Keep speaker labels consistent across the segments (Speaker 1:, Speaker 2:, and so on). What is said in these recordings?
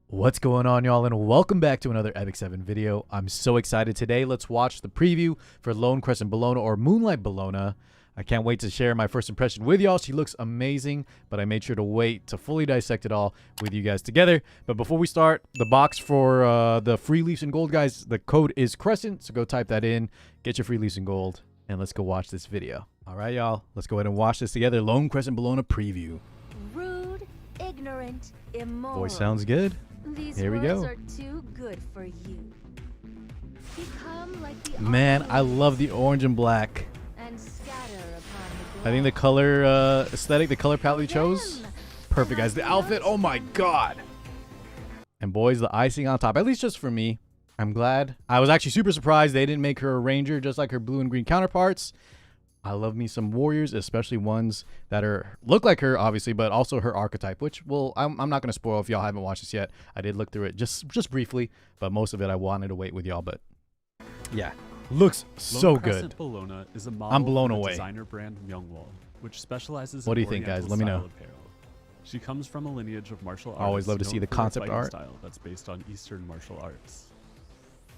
Speaker 1: What's going on, y'all, and welcome back to another Epic 7 video. I'm so excited today. Let's watch the preview for Lone Crescent Bellona, or Moonlight Bellona. I can't wait to share my first impression with y'all. She looks amazing, but I made sure to wait to fully dissect it all with you guys together. But before we start, the box for the free leaves and gold, guys, the code is Crescent, so go type that in, get your free leaves and gold, and let's go watch this video. All right, y'all, let's go ahead and watch this together. Lone Crescent Bellona preview.
Speaker 2: Rude, ignorant, immoral.
Speaker 1: Boy, sounds good.
Speaker 2: These
Speaker 1: Here we
Speaker 2: words
Speaker 1: go.
Speaker 2: are too good for you. Become like the
Speaker 1: Man, I love the orange and black.
Speaker 2: and scatter upon the
Speaker 1: I think the color aesthetic, the color palette we chose, perfect, guys. The outfit, oh my god. And boys, the icing on top, at least just for me. I'm glad. I was actually super surprised they didn't make her a ranger just like her blue and green counterparts. I love me some warriors, especially ones that look like her, obviously, but also her archetype, which I'm not going to spoil if y'all haven't watched this yet. I did look through it just briefly, but most of it I wanted to wait with y'all. But yeah, looks so good.
Speaker 3: Crescent Bellona is a model
Speaker 1: I'm blown
Speaker 3: from
Speaker 1: away.
Speaker 3: designer brand Myungwol, which specializes
Speaker 1: What do
Speaker 3: in
Speaker 1: you think, guys?
Speaker 3: Oriental
Speaker 1: Let me know.
Speaker 3: style apparel. She comes from a lineage of martial arts.
Speaker 1: Always love to
Speaker 3: known
Speaker 1: see the
Speaker 3: for her
Speaker 1: concept
Speaker 3: fighting
Speaker 1: art.
Speaker 3: style that's based on Eastern martial arts.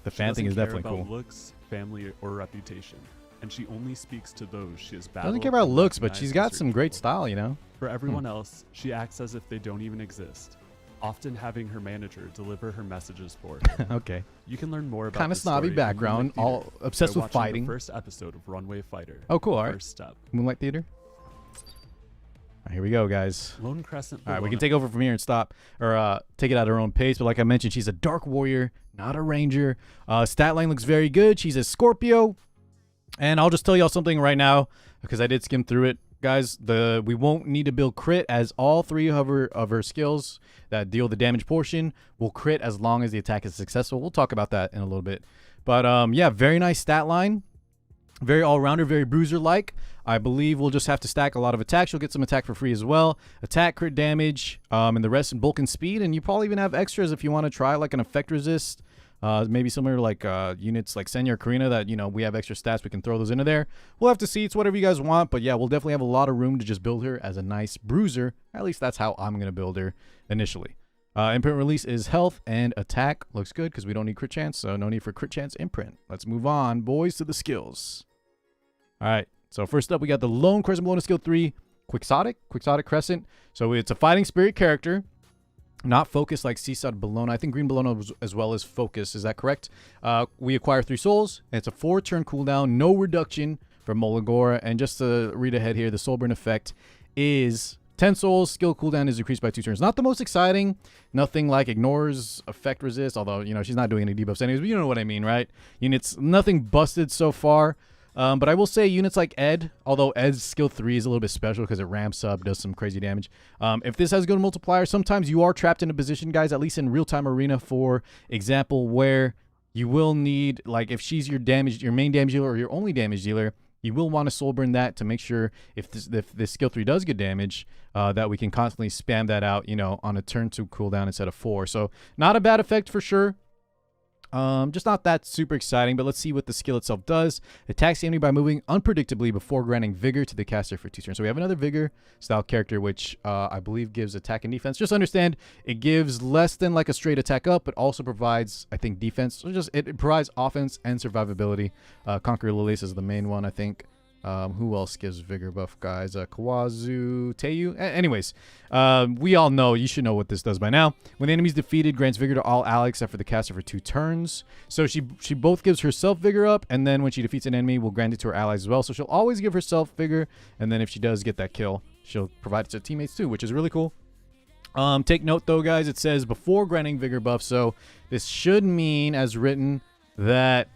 Speaker 1: The
Speaker 3: She
Speaker 1: fan thing is
Speaker 3: doesn't care
Speaker 1: definitely
Speaker 3: about
Speaker 1: cool.
Speaker 3: looks, family, or reputation, and she only speaks to those she has battled.
Speaker 1: Doesn't care about
Speaker 3: and
Speaker 1: looks, but
Speaker 3: recognized
Speaker 1: she's
Speaker 3: as
Speaker 1: got
Speaker 3: her
Speaker 1: some great
Speaker 3: equal.
Speaker 1: style, you know?
Speaker 3: For everyone else, she acts as if they don't even exist, often having her manager deliver her messages for her.
Speaker 1: Okay.
Speaker 3: You can learn more about
Speaker 1: Kind of
Speaker 3: this story
Speaker 1: snobby
Speaker 3: in
Speaker 1: background,
Speaker 3: Moonlight
Speaker 1: all
Speaker 3: Theater
Speaker 1: obsessed
Speaker 3: by
Speaker 1: with
Speaker 3: watching
Speaker 1: fighting.
Speaker 3: The first episode of Runway Fighter.
Speaker 1: Oh, cool. All
Speaker 3: The
Speaker 1: right.
Speaker 3: First step.
Speaker 1: Moonlight Theater. All right, here we go, guys.
Speaker 3: Lone Crescent.
Speaker 1: All right, we can
Speaker 3: Bellona.
Speaker 1: take over from here and stop, or take it at our own pace. But like I mentioned, she's a dark warrior, not a ranger. Stat line looks very good. She's a Scorpio. And I'll just tell y'all something right now, because I did skim through it. Guys, we won't need to build crit, as all three of her skills that deal the damage portion will crit as long as the attack is successful. We'll talk about that in a little bit. But yeah, very nice stat line. Very all-rounder, very bruiser-like. I believe we'll just have to stack a lot of attacks. You'll get some attack for free as well. Attack, crit damage, and the rest in bulk and speed. And you probably even have extras if you want to try like an effect resist. Maybe similar like units like Senya or Karina that, you know, we have extra stats. We can throw those into there. We'll have to see. It's whatever you guys want. But yeah, we'll definitely have a lot of room to just build her as a nice bruiser. At least that's how I'm going to build her initially. Imprint release is health and attack. Looks good because we don't need crit chance. So no need for crit chance imprint. Let's move on, boys, to the skills. All right, so first up, we got the Lone Crescent Bellona skill 3, Quixotic Crescent. So it's a fighting spirit character, not focused like Seaside Bellona. I think Green Bellona was as well as focus. Is that correct? We acquire 3 souls, and it's a 4-turn cooldown, no reduction from Molagora. And just to read ahead here, the soul burn effect is 10 souls. Skill cooldown is decreased by 2 turns. Not the most exciting. Nothing like ignores effect resist, although, you know, she's not doing any debuffs anyways, but you know what I mean, right? Units, nothing busted so far. But I will say units like Ed, although Ed's skill 3 is a little bit special because it ramps up, does some crazy damage. If this has good multiplier, sometimes you are trapped in a position, guys, at least in real-time arena, for example, where you will need, like, if she's your main damage dealer or your only damage dealer, you will want to soul burn that to make sure if this skill 3 does good damage, that we can constantly spam that out, you know, on a turn 2 cooldown instead of 4. So not a bad effect for sure. Just not that super exciting, but let's see what the skill itself does. Attacks the enemy by moving unpredictably before granting vigor to the caster for 2 turns. So we have another vigor style character, which I believe gives attack and defense. Just understand it gives less than like a straight attack up, but also provides, I think, defense. So just it provides offense and survivability. Conquer Lilius is the main one, I think. Who else gives vigor buff, guys? Kawazu, Teiyu. Anyways, we all know, you should know what this does by now. When the enemy is defeated, grants vigor to all allies except for the caster for 2 turns. So she both gives herself vigor up, and then when she defeats an enemy, will grant it to her allies as well. So she'll always give herself vigor, and then if she does get that kill, she'll provide it to teammates too, which is really cool. Take note though, guys, it says before granting vigor buff, so this should mean, as written, that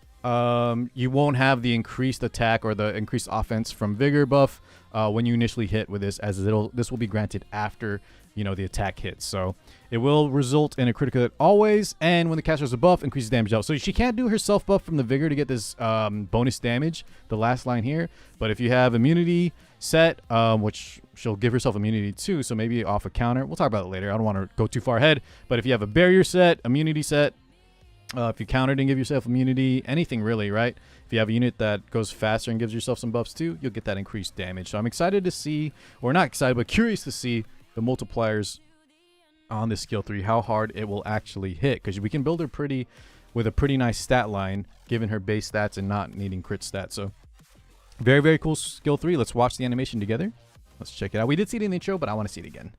Speaker 1: you won't have the increased attack or the increased offense from vigor buff when you initially hit with this, as this will be granted after, you know, the attack hits. So it will result in a critical hit always, and when the caster has a buff, increases damage out. So she can't do her self buff from the vigor to get this bonus damage, the last line here. But if you have immunity set, which she'll give herself immunity too, so maybe off a counter. We'll talk about it later. I don't want to go too far ahead. But if you have a barrier set, immunity set, if you countered and give yourself immunity, anything really, right? If you have a unit that goes faster and gives yourself some buffs too, you'll get that increased damage. So I'm excited to see, or not excited, but curious to see the multipliers on this skill 3, how hard it will actually hit, because we can build her with a pretty nice stat line given her base stats and not needing crit stats. So very, very cool skill 3. Let's watch the animation together. Let's check it out. We did see it in the intro, but I want to see it again.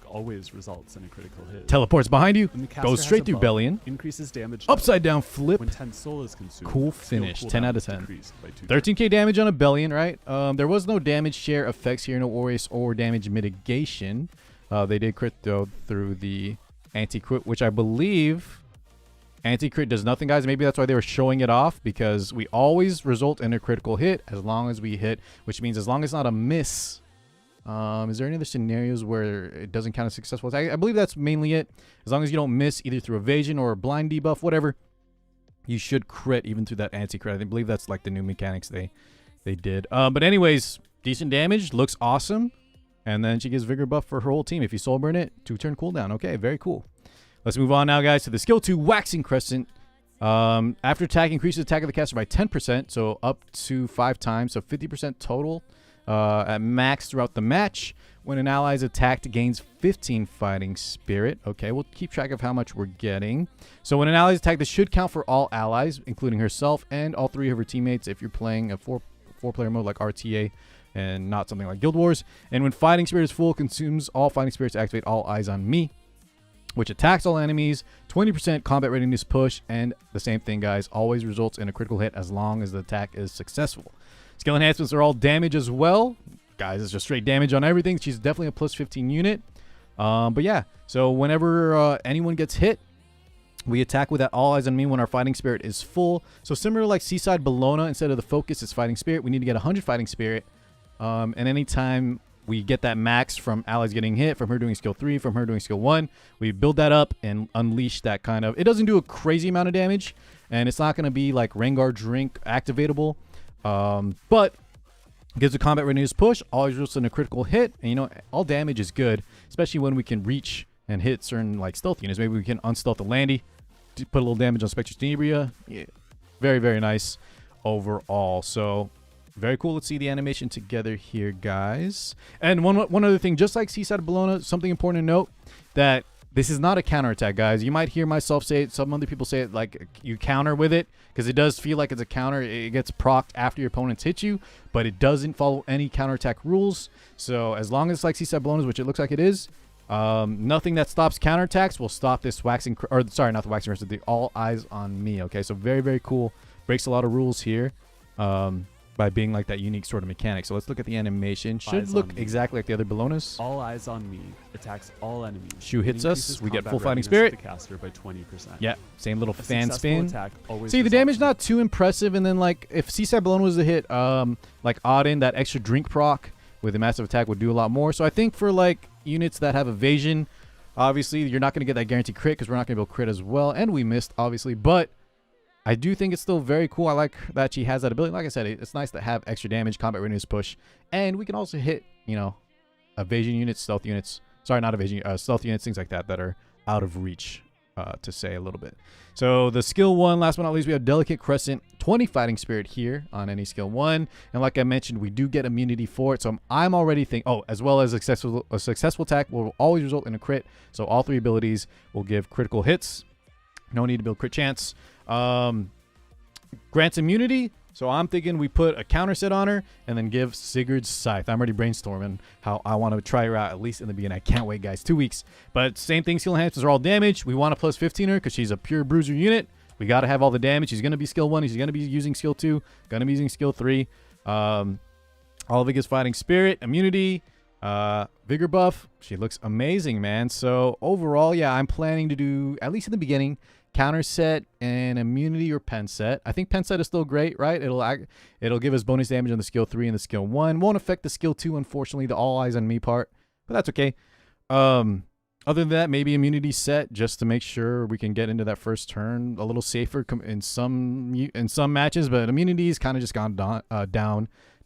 Speaker 3: Always results in a critical hit.
Speaker 1: Teleports behind you,
Speaker 3: When the caster
Speaker 1: goes
Speaker 3: has
Speaker 1: straight
Speaker 3: a
Speaker 1: through
Speaker 3: buff,
Speaker 1: Bellion,
Speaker 3: increases damage.
Speaker 1: upside down flip.
Speaker 3: When 10 soul is consumed.
Speaker 1: Cool
Speaker 3: skill
Speaker 1: finish,
Speaker 3: cooldown
Speaker 1: 10 out of
Speaker 3: is
Speaker 1: 10.
Speaker 3: decreased by 2
Speaker 1: 13k damage on a Bellion, right? There was no damage share effects here, no Aureus or damage mitigation. They did crit though through the anti-crit, which I believe anti-crit does nothing, guys. Maybe that's why they were showing it off, because we always result in a critical hit as long as we hit, which means as long as it's not a miss. Is there any other scenarios where it doesn't count as successful? I believe that's mainly it. As long as you don't miss either through evasion or blind debuff, whatever, you should crit even through that anti-crit. I believe that's like the new mechanics they did. But anyways, decent damage, looks awesome. And then she gives vigor buff for her whole team. If you soul burn it, 2-turn cooldown. Okay, very cool. Let's move on now, guys, to the skill 2, Waxing Crescent. After attack, increases attack of the caster by 10%, so up to 5 times, so 50% total. At max throughout the match. When an ally is attacked, gains 15 fighting spirit. Okay, we'll keep track of how much we're getting. So when an ally is attacked, this should count for all allies, including herself and all 3 of her teammates if you're playing a four-player mode like RTA and not something like Guild Wars. And when fighting spirit is full, consumes all fighting spirits to activate all eyes on me, which attacks all enemies, 20% combat readiness push, and the same thing, guys, always results in a critical hit as long as the attack is successful. Skill enhancements are all damage as well. Guys, it's just straight damage on everything. She's definitely a plus 15 unit. But yeah, so whenever anyone gets hit, we attack with that all eyes on me when our fighting spirit is full. So similar like Seaside Bellona, instead of the focus, it's fighting spirit. We need to get 100 fighting spirit. And anytime we get that max from allies getting hit, from her doing skill 3, from her doing skill 1, we build that up and unleash that kind of... It doesn't do a crazy amount of damage, and it's not going to be like Rengar Drink activatable. But gives a combat readiness push, always results in a critical hit, and you know, all damage is good, especially when we can reach and hit certain like stealth units. Maybe we can unstealth the Landy, put a little damage on Spectre's Tenebria. Yeah, very, very nice overall. So very cool. Let's see the animation together here, guys. And one other thing, just like Seaside Bellona, something important to note, that this is not a counterattack, guys. You might hear myself say it. Some other people say it like you counter with it, because it does feel like it's a counter. It gets procced after your opponents hit you, but it doesn't follow any counterattack rules. So as long as it's like Seaside Bellona's, which it looks like it is, nothing that stops counterattacks will stop this waxing, or sorry, not the waxing rest, the all eyes on me. Okay, so very, very cool. Breaks a lot of rules here. By being like that unique sort of mechanic. So let's look at the animation. Should look exactly like the other Bellonas.
Speaker 3: All eyes on me. Attacks all enemies.
Speaker 1: Shu hits us. We get full fighting
Speaker 3: readiness
Speaker 1: spirit.
Speaker 3: of the caster by 20%.
Speaker 1: Yeah, same little
Speaker 3: A
Speaker 1: fan
Speaker 3: successful
Speaker 1: spin.
Speaker 3: attack always
Speaker 1: See, the
Speaker 3: results
Speaker 1: damage
Speaker 3: in-
Speaker 1: not too impressive. And then like if Seaside Bellona was a hit, like Auden, that extra drink proc with a massive attack would do a lot more. So I think for like units that have evasion, obviously you're not going to get that guaranteed crit, because we're not going to be able to crit as well. And we missed, obviously, but I do think it's still very cool. I like that she has that ability. Like I said, it's nice to have extra damage, combat readiness push, and we can also hit, you know, evasion units, stealth units. Sorry, not evasion, stealth units, things like that are out of reach, to say a little bit. So the skill 1, last but not least, we have Delicate Crescent, 20 fighting spirit here on any skill 1, and like I mentioned, we do get immunity for it. So I'm already thinking, oh, as well as a successful attack will always result in a crit. So all 3 abilities will give critical hits. No need to build crit chance. Grants immunity, so I'm thinking we put a counter set on her and then give Sigurd's Scythe. I'm already brainstorming how I want to try her out, at least in the beginning. I can't wait, guys. 2 weeks. But same thing, skill enhancements are all damage. We want a plus 15 her because she's a pure bruiser unit. We got to have all the damage. She's going to be skill 1. She's going to be using skill 2. Going to be using skill 3. All of it gives fighting spirit, immunity, vigor buff. She looks amazing, man. So overall, yeah, I'm planning to do, at least in the beginning, counter set and immunity or pen set. I think pen set is still great, right? It'll give us bonus damage on the skill 3 and the skill 1. Won't affect the skill 2, unfortunately, the all eyes on me part, but that's okay. Other than that, maybe immunity set just to make sure we can get into that first turn a little safer in some matches, but immunity's kind of just gone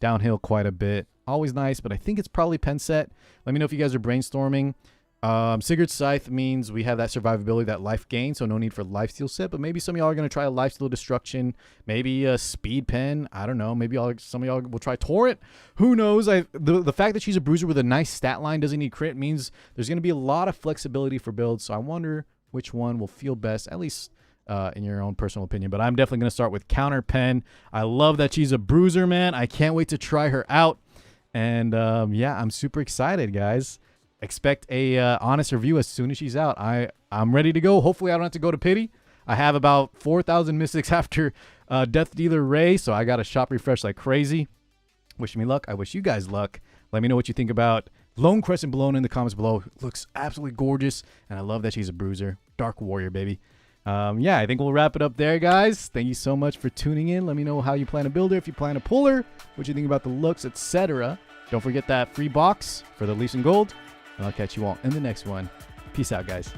Speaker 1: downhill quite a bit. Always nice, but I think it's probably pen set. Let me know if you guys are brainstorming. Sigurd's Scythe means we have that survivability, that life gain, so no need for lifesteal set, but maybe some of y'all are going to try a lifesteal destruction, maybe a speed pen, I don't know, maybe some of y'all will try torrent, who knows. The fact that she's a bruiser with a nice stat line, doesn't need crit, means there's going to be a lot of flexibility for builds, so I wonder which one will feel best, at least in your own personal opinion. But I'm definitely going to start with counter pen. I love that she's a bruiser, man. I can't wait to try her out, and yeah, I'm super excited, guys. Expect a honest review as soon as she's out. I'm ready to go. Hopefully I don't have to go to pity. I have about 4,000 mystics after Death Dealer Ray, so I got to shop refresh like crazy. Wish me luck. I wish you guys luck. Let me know what you think about Lone Crescent Bellona in the comments below. Looks absolutely gorgeous, and I love that she's a bruiser. Dark Warrior, baby. Yeah, I think we'll wrap it up there, guys. Thank you so much for tuning in. Let me know how you plan to build her, if you plan to pull her, what you think about the looks, etc. Don't forget that free box for the Leafs and Gold. And I'll catch you all in the next one. Peace out, guys.